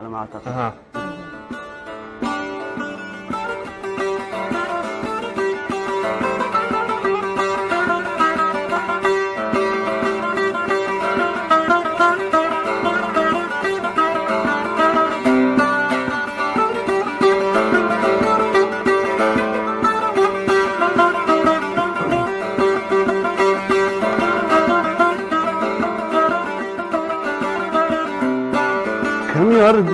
على ما أعتقد. أها. كم يرد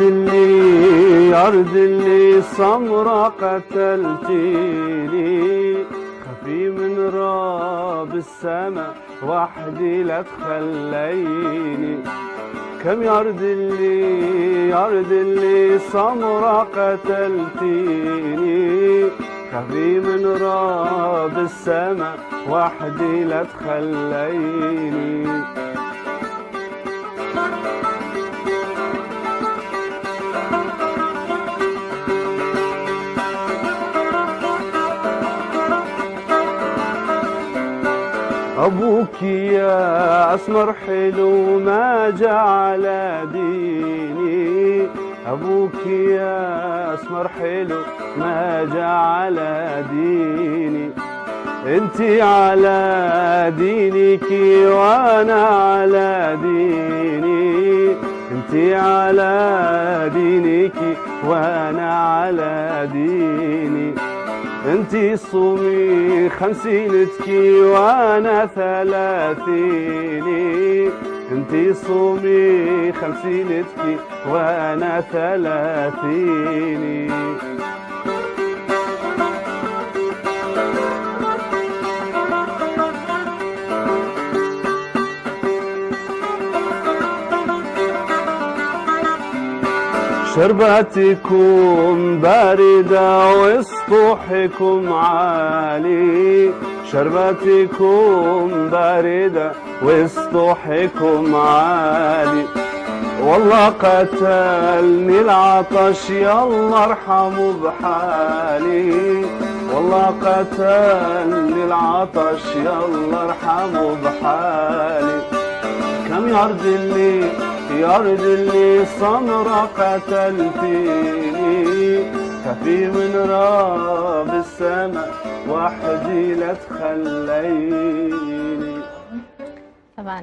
اللي سمرة قتلتيني، خفي من راب السما وحدي لا تخليني. كم يرد اللي سمرة قتلتيني، خفي من راب السما وحدي لا تخليني. أبوك يا أسمر حلو ما جعل ديني، أبوك يا أسمر حلو ما جعل ديني. انتي على دينك وانا على ديني، انتي على دينك وانا على ديني. انتي صومي خمسينتك وانا ثلاثيني، انتي صومي خمسينتك وانا ثلاثيني. شرباتكم باردة وسطوحكم عالي، شرباتكم باردة وسطوحكم عالي. والله قتلني العطش يالله ارحموا بحالي، والله قتلني العطش يالله ارحموا بحالي. كم يرد اللي سمرة قتلتيني، خفي من راب السما وحدي لا تخليني. طبعا